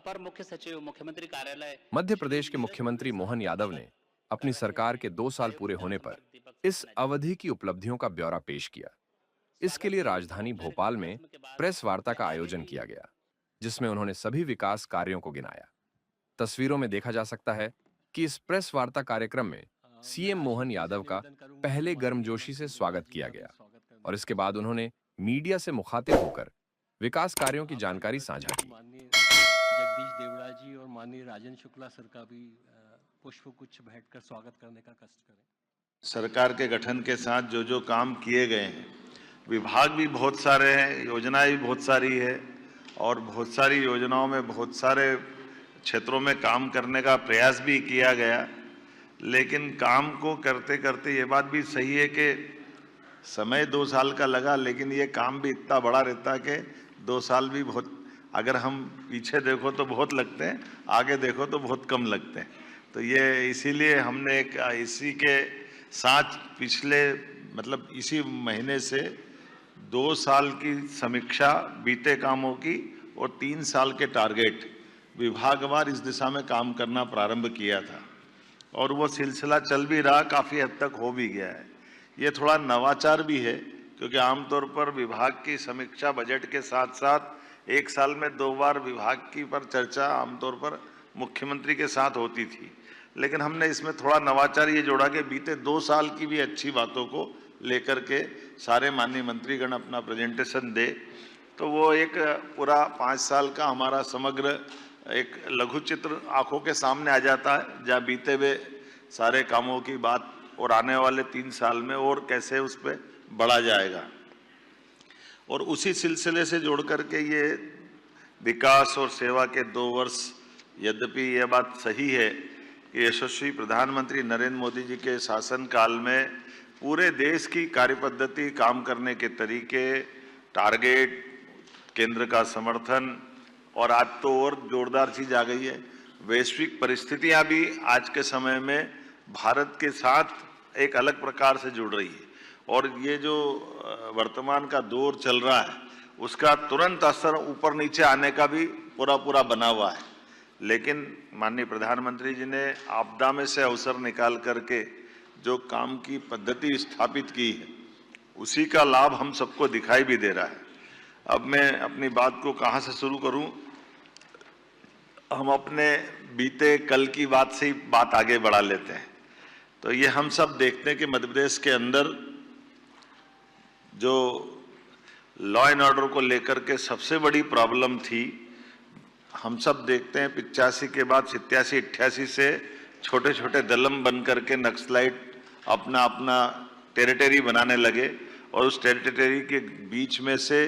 अपर मुख्य सचिव मुख्यमंत्री कार्यालय मध्य प्रदेश के मुख्यमंत्री मोहन यादव ने अपनी सरकार के 2 साल पूरे होने पर इस अवधि की उपलब्धियों का ब्यौरा पेश किया। इसके लिए राजधानी भोपाल में प्रेस वार्ता का आयोजन किया गया, जिसमें उन्होंने सभी विकास कार्यों को गिनाया। तस्वीरों में देखा जा सकता है कि इस प्रेस वार्ता कार्यक्रम में सीएम मोहन यादव का पहले गर्मजोशी से स्वागत किया गया और इसके बाद उन्होंने मीडिया से मुखातिब होकर विकास कार्यों की जानकारी साझा की। माननीय जगदीश देवड़ा जी और माननीय राजन शुक्ला सर का भी पुष्पगुच्छ भेंट कर स्वागत करने का कष्ट करें। सरकार के गठन के साथ जो जो काम किए गए हैं, विभाग भी बहुत सारे हैं, योजनाएं भी बहुत सारी है और बहुत सारी योजनाओं में बहुत सारे क्षेत्रों में काम करने का प्रयास भी किया गया। लेकिन काम को करते करते ये बात भी सही है कि समय 2 साल का लगा, लेकिन ये काम भी इतना बड़ा रहता है कि 2 साल भी बहुत, अगर हम पीछे देखो तो बहुत लगते हैं, आगे देखो तो बहुत कम लगते हैं। तो ये इसीलिए हमने एक इसी के साथ पिछले मतलब इसी महीने से 2 साल की समीक्षा बीते कामों की और 3 साल के टारगेट विभागवार इस दिशा में काम करना प्रारंभ किया था और वो सिलसिला चल भी रहा, काफ़ी हद तक हो भी गया है। ये थोड़ा नवाचार भी है क्योंकि आमतौर पर विभाग की समीक्षा बजट के साथ साथ 1 साल में 2 बार विभाग की पर चर्चा आमतौर पर मुख्यमंत्री के साथ होती थी, लेकिन हमने इसमें थोड़ा नवाचार ये जोड़ा कि बीते 2 साल की भी अच्छी बातों को लेकर के सारे माननीय मंत्रीगण अपना प्रेजेंटेशन दे, तो वो एक पूरा 5 साल का हमारा समग्र एक लघु चित्र आंखों के सामने आ जाता है, जहाँ बीते हुए सारे कामों की बात और आने वाले 3 साल में और कैसे उस पर बढ़ा जाएगा। और उसी सिलसिले से जोड़ करके ये विकास और सेवा के 2 वर्ष, यद्यपि यह बात सही है कि यशस्वी प्रधानमंत्री नरेंद्र मोदी जी के शासनकाल में पूरे देश की कार्यपद्धति, काम करने के तरीके, टारगेट, केंद्र का समर्थन और आज तो और जोरदार चीज आ गई है, वैश्विक परिस्थितियां भी आज के समय में भारत के साथ एक अलग प्रकार से जुड़ रही है और ये जो वर्तमान का दौर चल रहा है उसका तुरंत असर ऊपर नीचे आने का भी पूरा बना हुआ है। लेकिन माननीय प्रधानमंत्री जी ने आपदा में से अवसर निकाल करके जो काम की पद्धति स्थापित की है उसी का लाभ हम सबको दिखाई भी दे रहा है। अब मैं अपनी बात को कहाँ से शुरू करूं? हम अपने बीते कल की बात से ही बात आगे बढ़ा लेते हैं। तो ये हम सब देखते हैं कि मध्य प्रदेश के अंदर जो लॉ एंड ऑर्डर को लेकर के सबसे बड़ी प्रॉब्लम थी, हम सब देखते हैं 85 के बाद 87, 88 से छोटे छोटे दलम बन करके नक्सलाइट अपना अपना टेरिटरी बनाने लगे और उस टेरिटरी के बीच में से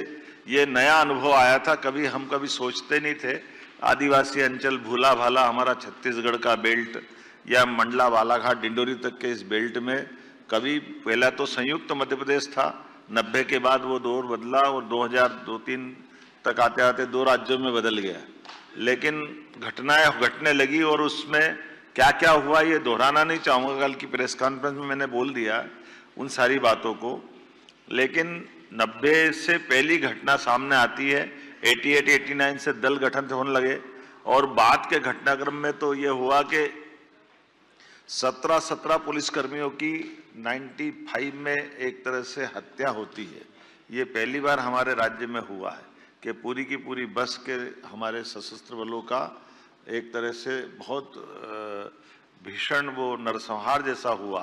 ये नया अनुभव आया था, हम कभी सोचते नहीं थे। आदिवासी अंचल भूला भाला हमारा छत्तीसगढ़ का बेल्ट या मंडला बालाघाट डिंडोरी तक के इस बेल्ट में कभी पहला तो संयुक्त मध्य प्रदेश था, 90 के बाद वो दौर बदला और 2002-3 तक आते आते 2 राज्यों में बदल गया। लेकिन घटनाएं घटने लगी और उसमें क्या क्या हुआ ये दोहराना नहीं चाहूँगा, कल की प्रेस कॉन्फ्रेंस में मैंने बोल दिया उन सारी बातों को। लेकिन 90 से पहली घटना सामने आती है, 88-89 से दल गठन होने लगे और बाद के घटनाक्रम में तो ये हुआ कि 17 पुलिसकर्मियों की 95 में एक तरह से हत्या होती है। ये पहली बार हमारे राज्य में हुआ है कि पूरी की पूरी बस के हमारे सशस्त्र बलों का एक तरह से बहुत भीषण वो नरसंहार जैसा हुआ।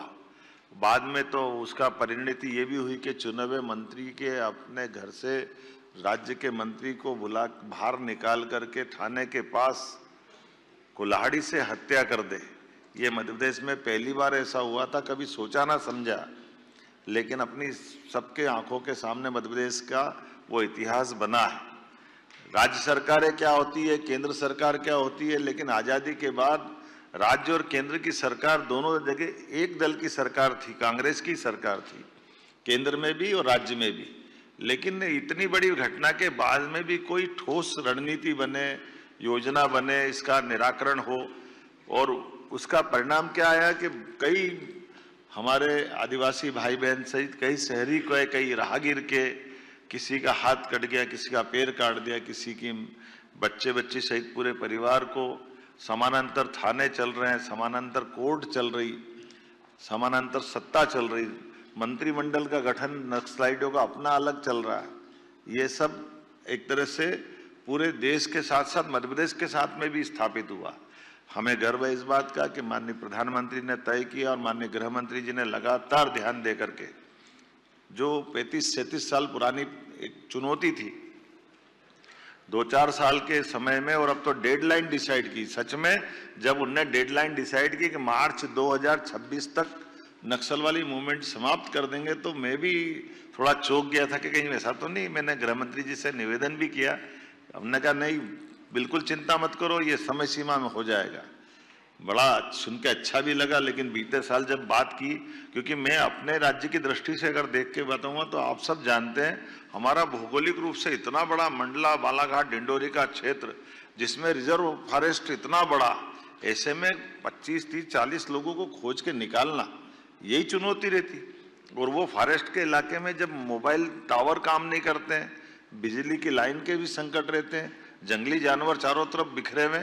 बाद में तो उसका परिणति ये भी हुई कि चुने हुए मंत्री के अपने घर से राज्य के मंत्री को बुला बाहर निकाल करके थाने के पास कुल्हाड़ी से हत्या कर दे। ये मध्य प्रदेश में पहली बार ऐसा हुआ था, कभी सोचा ना समझा, लेकिन अपनी सबके आंखों के सामने मध्य प्रदेश का वो इतिहास बना है। राज्य सरकारें क्या होती है, केंद्र सरकार क्या होती है, लेकिन आजादी के बाद राज्य और केंद्र की सरकार दोनों जगह एक दल की सरकार थी, कांग्रेस की सरकार थी, केंद्र में भी और राज्य में भी। लेकिन इतनी बड़ी घटना के बाद में भी कोई ठोस रणनीति बने, योजना बने, इसका निराकरण हो और उसका परिणाम क्या आया कि कई हमारे आदिवासी भाई बहन सहित कई शहरी को, कई राहगीर के किसी का हाथ कट गया, किसी का पैर काट दिया, किसी की बच्चे बच्ची सहित पूरे परिवार को समानांतर थाने चल रहे हैं, समानांतर कोर्ट चल रही, समानांतर सत्ता चल रही, मंत्रिमंडल का गठन नक्सलाइटों का अपना अलग चल रहा है। ये सब एक तरह से पूरे देश के साथ साथ मध्य प्रदेश के साथ में भी स्थापित हुआ। हमें गर्व है इस बात का कि माननीय प्रधानमंत्री ने तय किया और माननीय गृह मंत्री जी ने लगातार ध्यान दे करके, जो 35-37 साल पुरानी एक चुनौती थी 2-4 साल के समय में, और अब तो डेडलाइन डिसाइड की। सच में जब उनने डेडलाइन डिसाइड की कि मार्च 2026 तक नक्सल वाली मूवमेंट समाप्त कर देंगे, तो मैं भी थोड़ा चौंक गया था कि कहीं ऐसा तो नहीं। मैंने गृह मंत्री जी से निवेदन भी किया, हमने कहा नहीं बिल्कुल चिंता मत करो, ये समय सीमा में हो जाएगा। बड़ा सुन के अच्छा भी लगा। लेकिन बीते साल जब बात की, क्योंकि मैं अपने राज्य की दृष्टि से अगर देख के बताऊंगा तो आप सब जानते हैं हमारा भौगोलिक रूप से इतना बड़ा मंडला, बालाघाट, डिंडोरी का क्षेत्र, जिसमें रिजर्व फॉरेस्ट इतना बड़ा, ऐसे में 25, 30, 40 लोगों को खोज के निकालना यही चुनौती रहती। और वो फॉरेस्ट के इलाके में जब मोबाइल टावर काम नहीं करते हैं, बिजली की लाइन के भी संकट रहते हैं, जंगली जानवर चारों तरफ बिखरे हुए,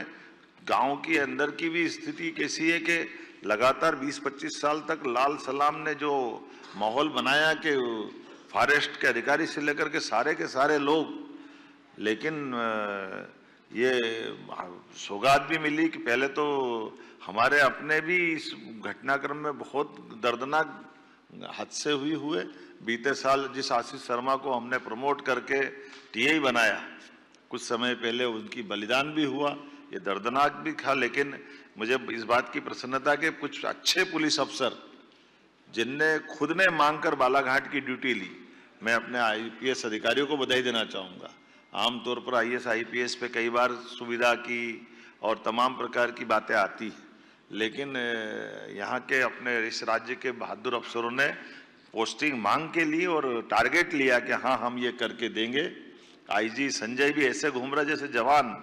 गांव की अंदर की भी स्थिति कैसी है कि लगातार 20-25 साल तक लाल सलाम ने जो माहौल बनाया कि फॉरेस्ट के अधिकारी से लेकर के सारे लोग, लेकिन ये सौगात भी मिली कि पहले तो हमारे अपने भी इस घटनाक्रम में बहुत दर्दनाक हादसे हुए। बीते साल जिस आशीष शर्मा को हमने प्रमोट करके टीआई बनाया, कुछ समय पहले उनकी बलिदान भी हुआ, ये दर्दनाक भी था। लेकिन मुझे इस बात की प्रसन्नता कि कुछ अच्छे पुलिस अफसर जिनने खुद ने मांगकर बालाघाट की ड्यूटी ली, मैं अपने आईपीएस अधिकारियों को बधाई देना चाहूँगा। आमतौर पर आईएएस आईपीएस पे कई बार सुविधा की और तमाम प्रकार की बातें आती हैं, लेकिन यहाँ के अपने इस राज्य के बहादुर अफसरों ने पोस्टिंग मांग के लिए और टारगेट लिया कि हाँ हम ये करके देंगे। आईजी संजय भी ऐसे घूम रहा जैसे जवान,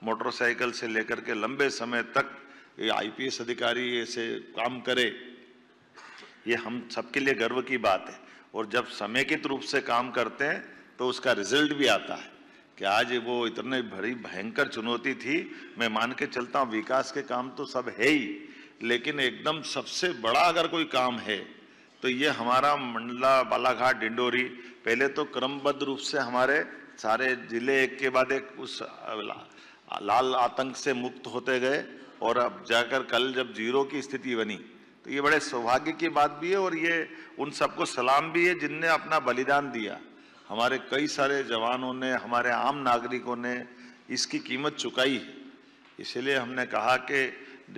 मोटरसाइकिल से लेकर के लंबे समय तक ये आईपीएस अधिकारी ऐसे काम करे, ये हम सबके लिए गर्व की बात है। और जब समेकित रूप से काम करते हैं तो उसका रिजल्ट भी आता है कि आज वो इतने बड़ी भयंकर चुनौती थी। मैं मान के चलता हूँ विकास के काम तो सब है ही, लेकिन एकदम सबसे बड़ा अगर कोई काम है तो ये हमारा मंडला, बालाघाट, डिंडोरी पहले तो क्रमबद्ध रूप से हमारे सारे जिले एक के बाद एक उस लाल आतंक से मुक्त होते गए, और अब जाकर कल जब जीरो की स्थिति बनी तो ये बड़े सौभाग्य की बात भी है। और ये उन सबको सलाम भी है जिनने अपना बलिदान दिया। हमारे कई सारे जवानों ने, हमारे आम नागरिकों ने इसकी कीमत चुकाई है। इसलिए हमने कहा कि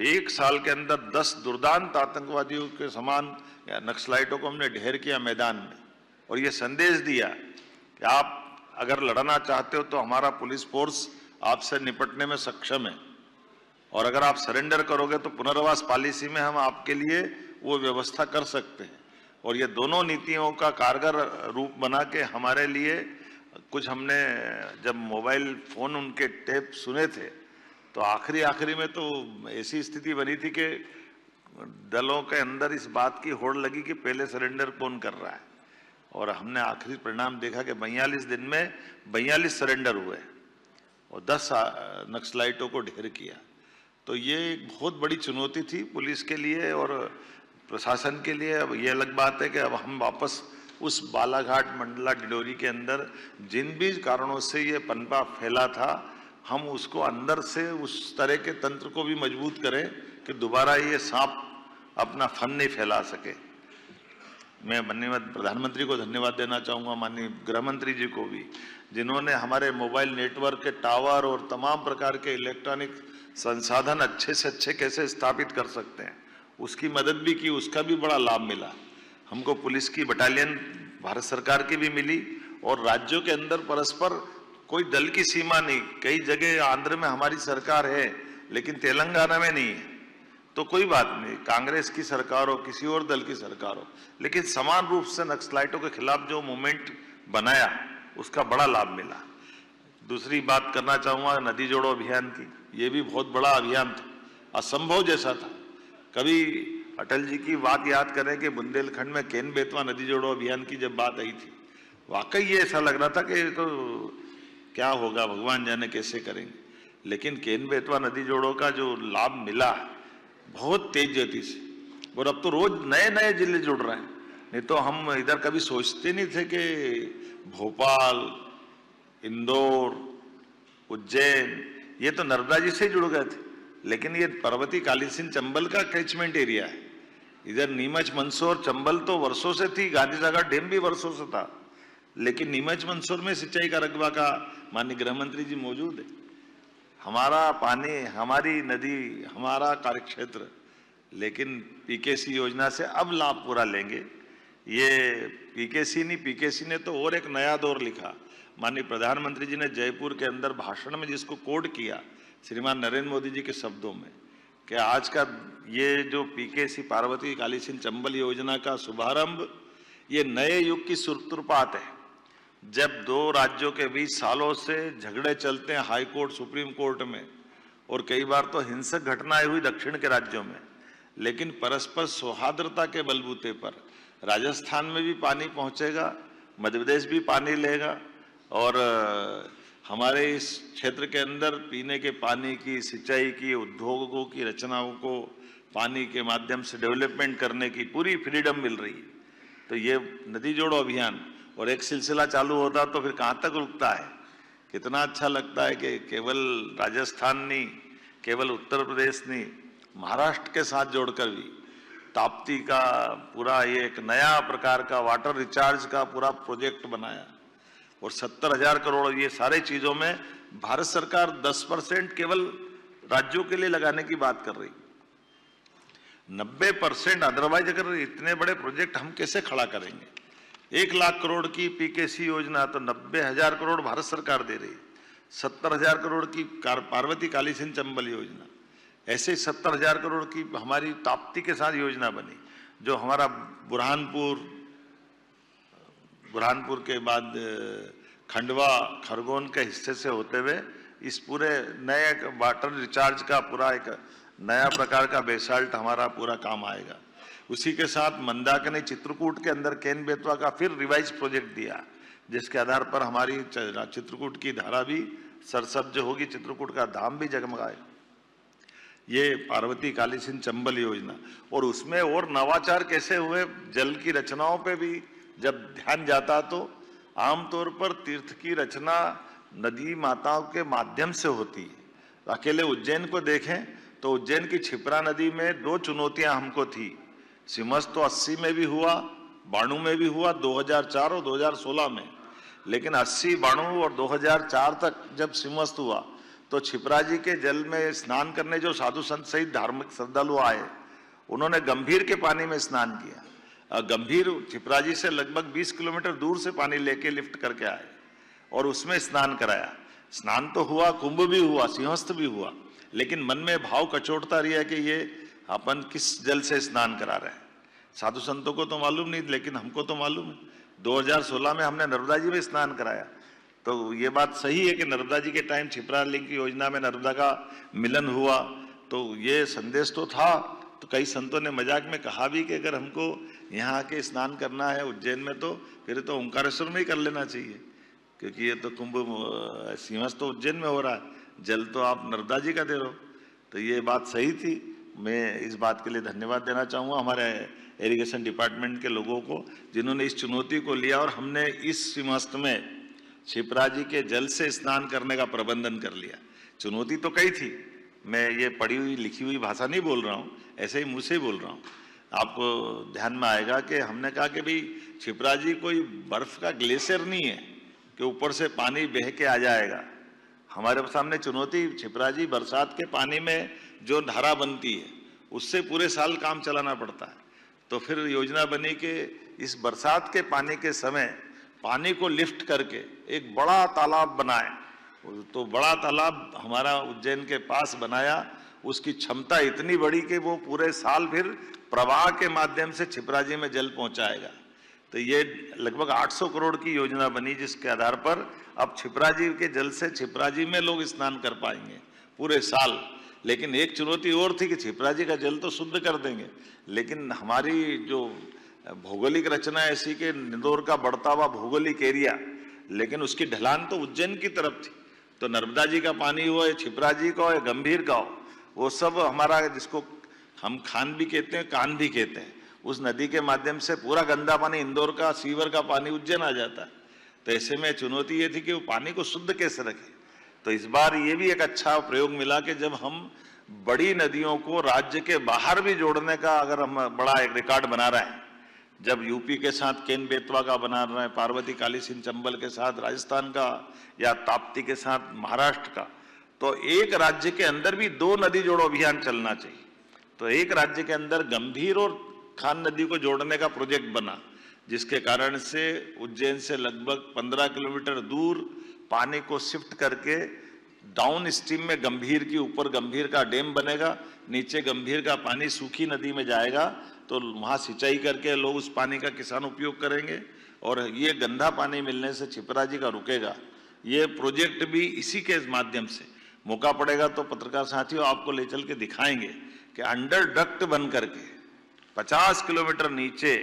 एक साल के अंदर 10 दुर्दांत आतंकवादियों के समान नक्सलाइटों को हमने ढेर किया मैदान में, और ये संदेश दिया कि आप अगर लड़ना चाहते हो तो हमारा पुलिस फोर्स आपसे निपटने में सक्षम है, और अगर आप सरेंडर करोगे तो पुनर्वास पॉलिसी में हम आपके लिए वो व्यवस्था कर सकते हैं। और ये दोनों नीतियों का कारगर रूप बना के हमारे लिए कुछ हमने जब मोबाइल फोन उनके टेप सुने थे तो आखिरी में तो ऐसी स्थिति बनी थी कि दलों के अंदर इस बात की होड़ लगी कि पहले सरेंडर कौन कर रहा है। और हमने आखिरी परिणाम देखा कि 42 दिन में 42 सरेंडर हुए और 10 नक्सलाइटों को ढेर किया। तो ये एक बहुत बड़ी चुनौती थी पुलिस के लिए और प्रशासन के लिए। अब ये अलग बात है कि अब हम वापस उस बालाघाट, मंडला, डिंडोरी के अंदर जिन भी कारणों से ये पनपा फैला था, हम उसको अंदर से उस तरह के तंत्र को भी मजबूत करें कि दोबारा ये सांप अपना फन नहीं फैला सके। मैं माननीय प्रधानमंत्री को धन्यवाद देना चाहूँगा, माननीय गृह मंत्री जी को भी, जिन्होंने हमारे मोबाइल नेटवर्क के टावर और तमाम प्रकार के इलेक्ट्रॉनिक संसाधन अच्छे से अच्छे कैसे स्थापित कर सकते हैं उसकी मदद भी की, उसका भी बड़ा लाभ मिला। हमको पुलिस की बटालियन भारत सरकार की भी मिली और राज्यों के अंदर परस्पर कोई दल की सीमा नहीं। कई जगह आंध्र में हमारी सरकार है लेकिन तेलंगाना में नहीं है, तो कोई बात नहीं, कांग्रेस की सरकार हो, किसी और दल की सरकार हो, लेकिन समान रूप से नक्सलाइटों के खिलाफ जो मूवमेंट बनाया उसका बड़ा लाभ मिला। दूसरी बात करना चाहूँगा नदी जोड़ो अभियान की। ये भी बहुत बड़ा अभियान था, असंभव जैसा था। कभी अटल जी की बात याद करें कि बुंदेलखंड में केन बेतवा नदी जोड़ो अभियान की जब बात आई थी, वाकई ये ऐसा लग रहा था कि तो क्या होगा, भगवान जाने कैसे करेंगे। लेकिन केन बेतवा नदी जोड़ों का जो लाभ मिला बहुत तेज गति से, और अब तो रोज नए नए जिले जुड़ रहे हैं। नहीं तो हम इधर कभी सोचते नहीं थे कि भोपाल, इंदौर, उज्जैन ये तो नर्मदा जी से ही जुड़ गए थे, लेकिन ये पर्वती कालीसिंध चंबल का कैचमेंट एरिया है। इधर नीमच, मंदसौर, चंबल तो वर्षों से थी, गांधी सागर डैम भी वर्षों से था, लेकिन नीमच मंदसौर में सिंचाई का रकबा का माननीय गृह मंत्री जी मौजूद है। हमारा पानी, हमारी नदी, हमारा कार्यक्षेत्र, लेकिन पीकेसी योजना से अब लाभ पूरा लेंगे। ये पीकेसी ने तो और एक नया दौर लिखा। माननीय प्रधानमंत्री जी ने जयपुर के अंदर भाषण में जिसको कोड किया श्रीमान नरेंद्र मोदी जी के शब्दों में, कि आज का ये जो पीकेसी पार्वती कालीसिंध चंबल योजना का शुभारंभ ये नए युग की सूत्रपात है। जब दो राज्यों के बीच सालों से झगड़े चलते हैं हाई कोर्ट, सुप्रीम कोर्ट में, और कई बार तो हिंसक घटनाएं हुई दक्षिण के राज्यों में, लेकिन परस्पर सौहार्दता के बलबूते पर राजस्थान में भी पानी पहुंचेगा, मध्य प्रदेश भी पानी लेगा, और हमारे इस क्षेत्र के अंदर पीने के पानी की, सिंचाई की, उद्योगों की रचनाओं को पानी के माध्यम से डेवलपमेंट करने की पूरी फ्रीडम मिल रही है। तो ये नदी जोड़ो अभियान और एक सिलसिला चालू होता तो फिर कहाँ तक रुकता है। कितना अच्छा लगता है कि केवल राजस्थान नहीं, केवल उत्तर प्रदेश नहीं, महाराष्ट्र के साथ जोड़कर भी ताप्ती का पूरा ये एक नया प्रकार का वाटर रिचार्ज का पूरा प्रोजेक्ट बनाया, और 70,000 करोड़ ये सारे चीजों में भारत सरकार 10% केवल राज्यों के लिए लगाने की बात कर रही, 90% अदरवाइज अगर इतने बड़े प्रोजेक्ट हम कैसे खड़ा करेंगे। 1 लाख करोड़ की पीकेसी योजना तो 90,000 करोड़ भारत सरकार दे रही, 70,000 करोड़ की पार्वती कालीसिंध चंबल योजना, ऐसे 70,000 करोड़ की हमारी ताप्ती के साथ योजना बनी, जो हमारा बुरहानपुर के बाद खंडवा, खरगोन के हिस्से से होते हुए इस पूरे नए वाटर रिचार्ज का पूरा एक नया प्रकार का बेसाल्ट हमारा पूरा काम आएगा। उसी के साथ मंदाकिनी चित्रकूट के अंदर केन बेतवा का फिर रिवाइज प्रोजेक्ट दिया, जिसके आधार पर हमारी चित्रकूट की धारा भी सरसब्ज होगी, चित्रकूट का धाम भी जगमगाएगा। ये पार्वती कालीसिंध चंबल योजना, और उसमें और नवाचार कैसे हुए, जल की रचनाओं पे भी जब ध्यान जाता तो आमतौर पर तीर्थ की रचना नदी माताओं के माध्यम से होती है। अकेले उज्जैन को देखें तो उज्जैन की क्षिप्रा नदी में 2 चुनौतियां हमको थी। सिमस तो 80 में भी हुआ, 92 में भी हुआ, 2004 और 2016 में, लेकिन 80, 92 और 2004 तक जब सिमस हुआ तो क्षिप्रा जी के जल में स्नान करने जो साधु संत सहित धार्मिक श्रद्धालु आए, उन्होंने गंभीर के पानी में स्नान किया। गंभीर क्षिप्रा जी से लगभग 20 किलोमीटर दूर से पानी लेके लिफ्ट करके आए और उसमें स्नान कराया। स्नान तो हुआ, कुंभ भी हुआ, सिंहस्थ भी हुआ, लेकिन मन में भाव कचोटता रहा कि ये अपन किस जल से स्नान करा रहे हैं। साधु संतों को तो मालूम नहीं, लेकिन हमको तो मालूम है। 2016 में हमने नर्मदा जी में स्नान कराया, तो ये बात सही है कि नर्मदा जी के टाइम क्षिप्रा लिंक योजना में नर्मदा का मिलन हुआ, तो ये संदेश तो था। तो कई संतों ने मजाक में कहा भी कि अगर हमको यहाँ आके स्नान करना है उज्जैन में तो फिर तो ओंकारेश्वर में ही कर लेना चाहिए, क्योंकि ये तो कुंभ सिंहस्थ तो उज्जैन में हो रहा है, जल तो आप नर्मदा जी का दे रहे हो। तो ये बात सही थी। मैं इस बात के लिए धन्यवाद देना चाहूँगा हमारे इरिगेशन डिपार्टमेंट के लोगों को, जिन्होंने इस चुनौती को लिया और हमने इस सिंहस्थ में क्षिप्रा जी के जल से स्नान करने का प्रबंधन कर लिया। चुनौती तो कई थी, मैं ये पढ़ी हुई लिखी हुई भाषा नहीं बोल रहा हूँ, ऐसे ही मुँह से ही बोल रहा हूँ। आपको ध्यान में आएगा कि हमने कहा कि भाई क्षिप्रा जी कोई बर्फ का ग्लेशियर नहीं है कि ऊपर से पानी बह के आ जाएगा। हमारे सामने चुनौती क्षिप्रा जी बरसात के पानी में जो धारा बनती है उससे पूरे साल काम चलाना पड़ता है। तो फिर योजना बनी कि इस बरसात के पानी के समय पानी को लिफ्ट करके एक बड़ा तालाब बनाए। तो बड़ा तालाब हमारा उज्जैन के पास बनाया, उसकी क्षमता इतनी बड़ी कि वो पूरे साल फिर प्रवाह के माध्यम से क्षिप्रा जी में जल पहुंचाएगा। तो ये लगभग 800 करोड़ की योजना बनी, जिसके आधार पर अब क्षिप्रा जी के जल से क्षिप्रा जी में लोग स्नान कर पाएंगे पूरे साल। लेकिन एक चुनौती और थी कि क्षिप्रा जी का जल तो शुद्ध कर देंगे, लेकिन हमारी जो भौगोलिक रचना ऐसी कि इंदौर का बढ़ता हुआ भौगोलिक एरिया, लेकिन उसकी ढलान तो उज्जैन की तरफ थी। तो नर्मदा जी का पानी हो या छिपरा जी का हो या गंभीर का हो, वो सब हमारा, जिसको हम खान भी कहते हैं, कान भी कहते हैं, उस नदी के माध्यम से पूरा गंदा पानी इंदौर का, सीवर का पानी उज्जैन आ जाता है। तो ऐसे में चुनौती ये थी कि वो पानी को शुद्ध कैसे रखें। तो इस बार ये भी एक अच्छा प्रयोग मिला कि जब हम बड़ी नदियों को राज्य के बाहर भी जोड़ने का अगर हम बड़ा एक रिकॉर्ड बना रहे हैं, जब यूपी के साथ केन बेतवा का बना रहे हैं, पार्वती काली सिंध चंबल के साथ राजस्थान का, या ताप्ती के साथ महाराष्ट्र का, तो एक राज्य के अंदर भी 2 नदी जोड़ो अभियान चलना चाहिए। तो एक राज्य के अंदर गंभीर और खान नदी को जोड़ने का प्रोजेक्ट बना, जिसके कारण से उज्जैन से लगभग 15 किलोमीटर दूर पानी को शिफ्ट करके डाउन स्ट्रीम में गंभीर की, ऊपर गंभीर का डैम बनेगा, नीचे गंभीर का पानी सूखी नदी में जाएगा, तो वहां सिंचाई करके लोग उस पानी का किसान उपयोग करेंगे और ये गंदा पानी मिलने से छिपरा जी का रुकेगा। ये प्रोजेक्ट भी इसी के माध्यम से, मौका पड़ेगा तो पत्रकार साथियों आपको ले चल के दिखाएंगे कि अंडर डक्ट बन करके 50 किलोमीटर नीचे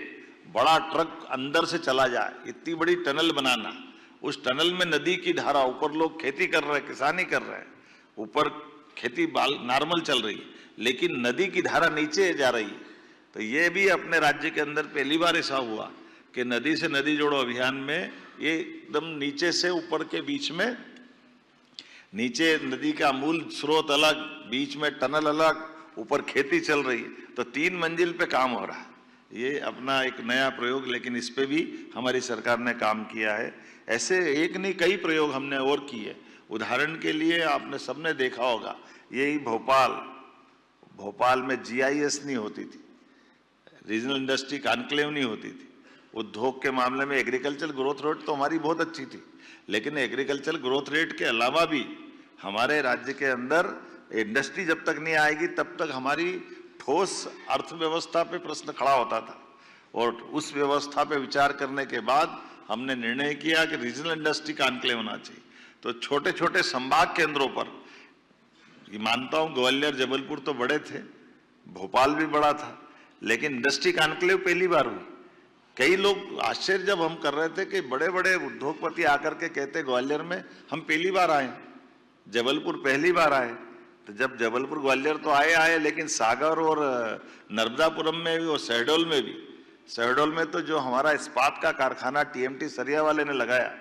बड़ा ट्रक अंदर से चला जाए, इतनी बड़ी टनल बनाना, उस टनल में नदी की धारा, ऊपर लोग खेती कर रहे हैं, किसानी कर रहे हैं, ऊपर खेती नॉर्मल चल रही है, लेकिन नदी की धारा नीचे जा रही है। तो ये भी अपने राज्य के अंदर पहली बार ऐसा हुआ कि नदी से नदी जोड़ो अभियान में ये एकदम नीचे से ऊपर के बीच में, नीचे नदी का मूल स्रोत अलग, बीच में टनल अलग, ऊपर खेती चल रही है, तो 3 मंजिल पे काम हो रहा है। ये अपना एक नया प्रयोग, लेकिन इस पे भी हमारी सरकार ने काम किया है। ऐसे एक नहीं कई प्रयोग हमने और किए। उदाहरण के लिए आपने सबने देखा होगा, यही भोपाल में GIS नहीं होती थी, रीजनल इंडस्ट्री कॉन्क्लेव नहीं होती थी। उद्योग के मामले में एग्रीकल्चर ग्रोथ रेट तो हमारी बहुत अच्छी थी, लेकिन एग्रीकल्चर ग्रोथ रेट के अलावा भी हमारे राज्य के अंदर इंडस्ट्री जब तक नहीं आएगी तब तक हमारी ठोस अर्थव्यवस्था पे प्रश्न खड़ा होता था। और उस व्यवस्था पे विचार करने के बाद हमने निर्णय किया कि रीजनल इंडस्ट्री कॉन्क्लेव होना चाहिए। तो छोटे छोटे संभाग केंद्रों पर, ये मानता हूं ग्वालियर जबलपुर तो बड़े थे, भोपाल भी बड़ा था, लेकिन इंडस्ट्री कॉन्क्लेव पहली बार हुई। कई लोग आश्चर्य जब हम कर रहे थे कि बड़े बड़े उद्योगपति आकर के कहते ग्वालियर में हम पहली बार आए, जबलपुर पहली बार आए। तो जब जबलपुर ग्वालियर तो आए, लेकिन सागर और नर्मदापुरम में भी और शहडोल में भी, शहडोल में तो जो हमारा इस्पात का कारखाना TMT सरिया वाले ने लगाया,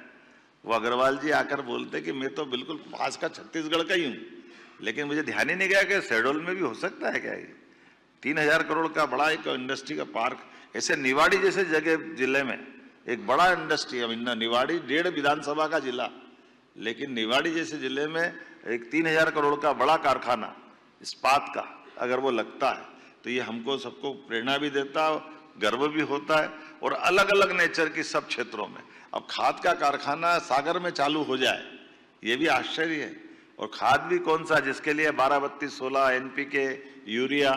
वो अग्रवाल जी आकर बोलते कि मैं तो बिल्कुल पास का छत्तीसगढ़ का ही हूँ, लेकिन मुझे ध्यान ही नहीं गया कि शहडोल में भी हो सकता है क्या। ये 3000 करोड़ का बड़ा एक इंडस्ट्री का पार्क, ऐसे निवाड़ी जैसे जगह जिले में एक बड़ा इंडस्ट्री है। निवाड़ी 1.5 विधानसभा का जिला, लेकिन निवाड़ी जैसे जिले में एक 3000 करोड़ का बड़ा कारखाना इस्पात का अगर वो लगता है, तो ये हमको सबको प्रेरणा भी देता है, गर्व भी होता है। और अलग अलग नेचर की सब क्षेत्रों में अब खाद का कारखाना सागर में चालू हो जाए, ये भी आश्चर्य है। और खाद भी कौन सा, जिसके लिए 12-32-16 NPK, यूरिया,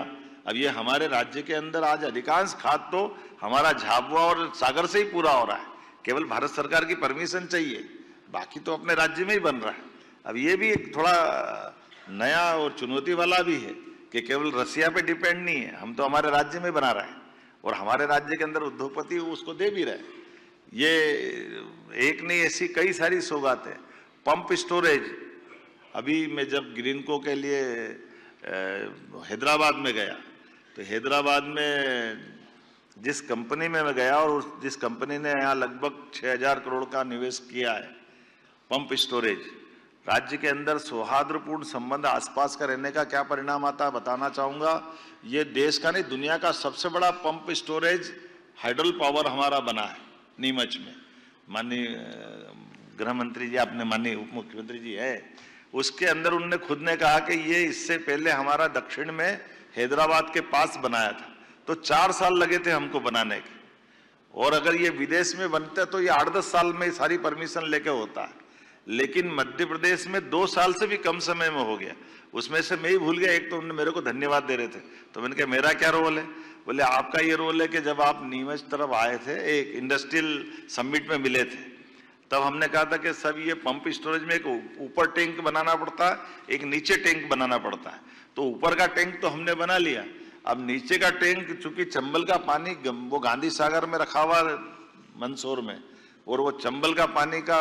अब ये हमारे राज्य के अंदर आज अधिकांश खाद तो हमारा झाबुआ और सागर से ही पूरा हो रहा है। केवल भारत सरकार की परमिशन चाहिए, बाकी तो अपने राज्य में ही बन रहा है। अब ये भी एक थोड़ा नया और चुनौती वाला भी है कि केवल रसिया पे डिपेंड नहीं है, हम तो हमारे राज्य में बना रहे हैं और हमारे राज्य के अंदर उद्योगपति उसको दे भी रहे। ये एक नहीं, ऐसी कई सारी सौगातें। पंप स्टोरेज, अभी मैं जब ग्रीनको के लिए हैदराबाद में गया, तो हैदराबाद में जिस कंपनी में मैं गया और जिस कंपनी ने यहाँ लगभग 6000 करोड़ का निवेश किया है पंप स्टोरेज, राज्य के अंदर सौहार्दपूर्ण संबंध आसपास का रहने का क्या परिणाम आता है बताना चाहूंगा। ये देश का नहीं, दुनिया का सबसे बड़ा पंप स्टोरेज हाइडल पावर हमारा बना है नीमच में। माननीय गृह मंत्री जी, आपने माननीय उप मुख्यमंत्री जी है, उसके अंदर उन्होंने खुद ने कहा कि ये इससे पहले हमारा दक्षिण में हैदराबाद के पास बनाया था, तो 4 साल लगे थे हमको बनाने के, और अगर ये विदेश में बनते तो ये 8-10 साल में सारी परमिशन लेके होता है। लेकिन मध्य प्रदेश में 2 साल से भी कम समय में हो गया। उसमें से मैं ही भूल गया, एक तो उन्होंने मेरे को धन्यवाद दे रहे थे, तो मैंने कहा मेरा क्या रोल है, बोले आपका ये रोल है कि जब आप नीमच तरफ आए थे, एक इंडस्ट्रियल समिट में मिले थे, तब हमने कहा था कि सब ये पंप स्टोरेज में एक ऊपर टैंक बनाना पड़ता है, एक नीचे टैंक बनाना पड़ता है। तो ऊपर का टैंक तो हमने बना लिया, अब नीचे का टैंक, चूंकि चंबल का पानी वो गांधी सागर में रखा हुआ मंदसौर में, और वो चंबल का पानी का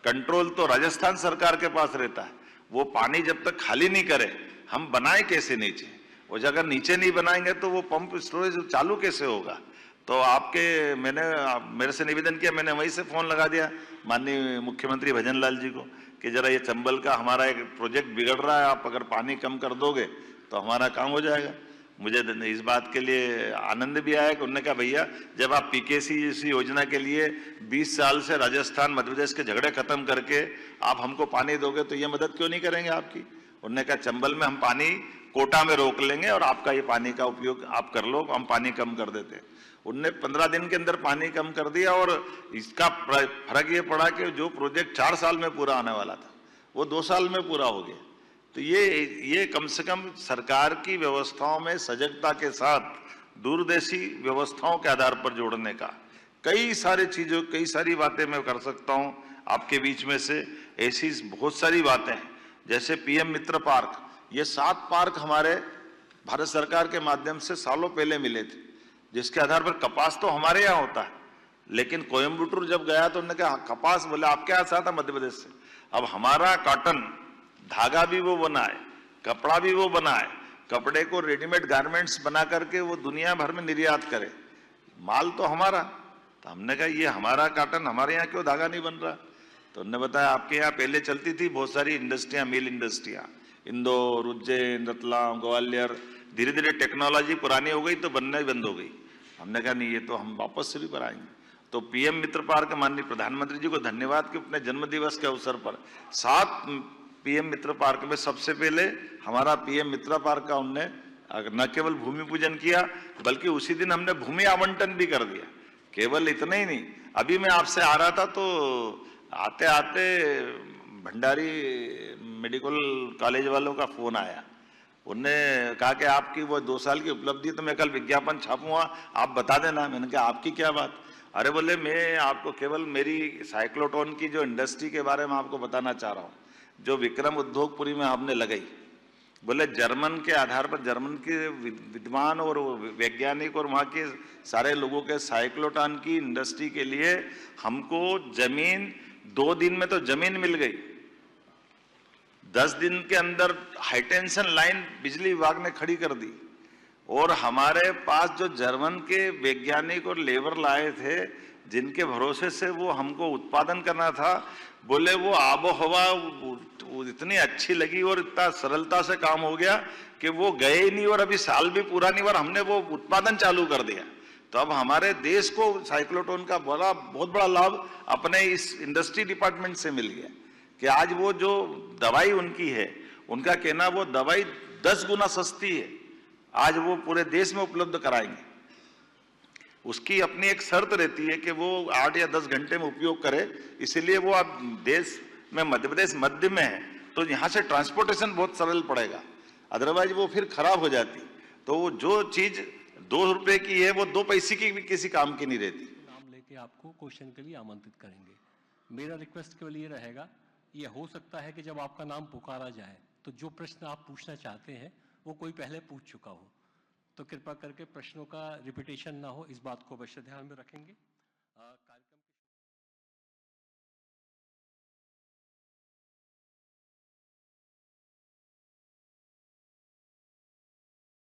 कंट्रोल तो राजस्थान सरकार के पास रहता है। वो पानी जब तक खाली नहीं करे, हम बनाए कैसे नीचे? वो अगर नीचे नहीं बनाएंगे तो वो पंप स्टोरेज चालू कैसे होगा? तो मेरे से निवेदन किया, मैंने वहीं से फोन लगा दिया माननीय मुख्यमंत्री भजन लाल जी को कि जरा ये चंबल का हमारा एक प्रोजेक्ट बिगड़ रहा है, आप अगर पानी कम कर दोगे तो हमारा काम हो जाएगा। मुझे इस बात के लिए आनंद भी आया कि उन्होंने कहा भैया जब आप पीकेसी जैसी योजना के लिए 20 साल से राजस्थान मध्य प्रदेश के झगड़े खत्म करके आप हमको पानी दोगे तो ये मदद क्यों नहीं करेंगे आपकी? उन्होंने कहा चंबल में हम पानी कोटा में रोक लेंगे और आपका ये पानी का उपयोग आप कर लो, हम पानी कम कर देते हैं। उनने 15 दिन के अंदर पानी कम कर दिया और इसका फर्क ये पड़ा कि जो प्रोजेक्ट 4 साल में पूरा आने वाला था वो 2 साल में पूरा हो गया। तो ये कम से कम सरकार की व्यवस्थाओं में सजगता के साथ दूरदेशी व्यवस्थाओं के आधार पर जोड़ने का कई सारी बातें मैं कर सकता हूं आपके बीच में से। ऐसी बहुत सारी बातें हैं, जैसे पीएम मित्र पार्क, ये 7 पार्क हमारे भारत सरकार के माध्यम से सालों पहले मिले थे, जिसके आधार पर कपास तो हमारे यहाँ होता है, लेकिन कोयम्बटूर जब गया तो उन्होंने कहा कपास, बोले आपके यहाँ से आता मध्य प्रदेश से। अब हमारा कॉटन धागा भी वो बनाए, कपड़ा भी वो बनाए, कपड़े को रेडीमेड गारमेंट्स बना करके वो दुनिया भर में निर्यात करे, माल तो हमारा। तो हमने कहा ये हमारा कॉटन, हमारे यहाँ क्यों धागा नहीं बन रहा? तो उन्होंने बताया आपके यहाँ पहले चलती थी बहुत सारी इंडस्ट्रियां, मिल इंडस्ट्रियां, इंदौर, उज्जैन, रतलाम, ग्वालियर, धीरे धीरे टेक्नोलॉजी पुरानी हो गई तो बनना ही बंद हो गई। हमने कहा नहीं, ये तो हम वापस से भी बनाएंगे। तो पीएम मित्र पार्क, माननीय प्रधानमंत्री जी को धन्यवाद कि अपने जन्म दिवस के अवसर पर 7 पीएम मित्र पार्क में सबसे पहले हमारा पीएम मित्र पार्क का उनने न केवल भूमि पूजन किया बल्कि उसी दिन हमने भूमि आवंटन भी कर दिया। केवल इतना ही नहीं, अभी मैं आपसे आ रहा था तो आते आते भंडारी मेडिकल कॉलेज वालों का फोन आया। उनने कहा कि आपकी वो 2 साल की उपलब्धि, तो मैं कल विज्ञापन छापूंगा, आप बता देना। मैंने कहा आपकी क्या बात? अरे बोले मैं आपको केवल मेरी साइक्लोट्रॉन की जो इंडस्ट्री के बारे में आपको बताना चाह रहा हूँ, जो विक्रम उद्योगपुरी में आपने लगाई। बोले जर्मन के आधार पर, जर्मन के विद्वान और वैज्ञानिक और वहाँ के सारे लोगों के साइक्लोट्रॉन की इंडस्ट्री के लिए हमको जमीन 2 दिन में तो जमीन मिल गई, 10 दिन के अंदर हाईटेंशन लाइन बिजली विभाग ने खड़ी कर दी। और हमारे पास जो जर्मन के वैज्ञानिक और लेबर लाए थे जिनके भरोसे से वो हमको उत्पादन करना था, बोले वो आबो हवा इतनी अच्छी लगी और इतना सरलता से काम हो गया कि वो गए ही नहीं और अभी साल भी पूरा नहीं और हमने वो उत्पादन चालू कर दिया। तो अब हमारे देश को साइक्लोट्रॉन का बहुत बड़ा लाभ अपने इस इंडस्ट्री डिपार्टमेंट से मिल गया कि आज वो जो दवाई उनकी है, उनका कहना वो दवाई 10 गुना सस्ती है, आज वो पूरे देश में उपलब्ध कराएंगे। उसकी अपनी एक शर्त रहती है कि वो 8 या 10 घंटे में उपयोग करे, इसीलिए वो अब देश में मध्य प्रदेश मध्य में है तो यहाँ से ट्रांसपोर्टेशन बहुत सरल पड़ेगा, अदरवाइज वो फिर खराब हो जाती। तो वो जो चीज 2 रुपए की है वो 2 पैसे की भी किसी काम की नहीं रहती। नाम लेके आपको क्वेश्चन के लिए आमंत्रित करेंगे। मेरा रिक्वेस्ट केवल ये रहेगा, ये हो सकता है कि जब आपका नाम पुकारा जाए तो जो प्रश्न आप पूछना चाहते हैं वो कोई पहले पूछ चुका हो, तो कृपा करके प्रश्नों का रिपीटेशन ना हो, इस बात को अवश्य ध्यान में रखेंगे।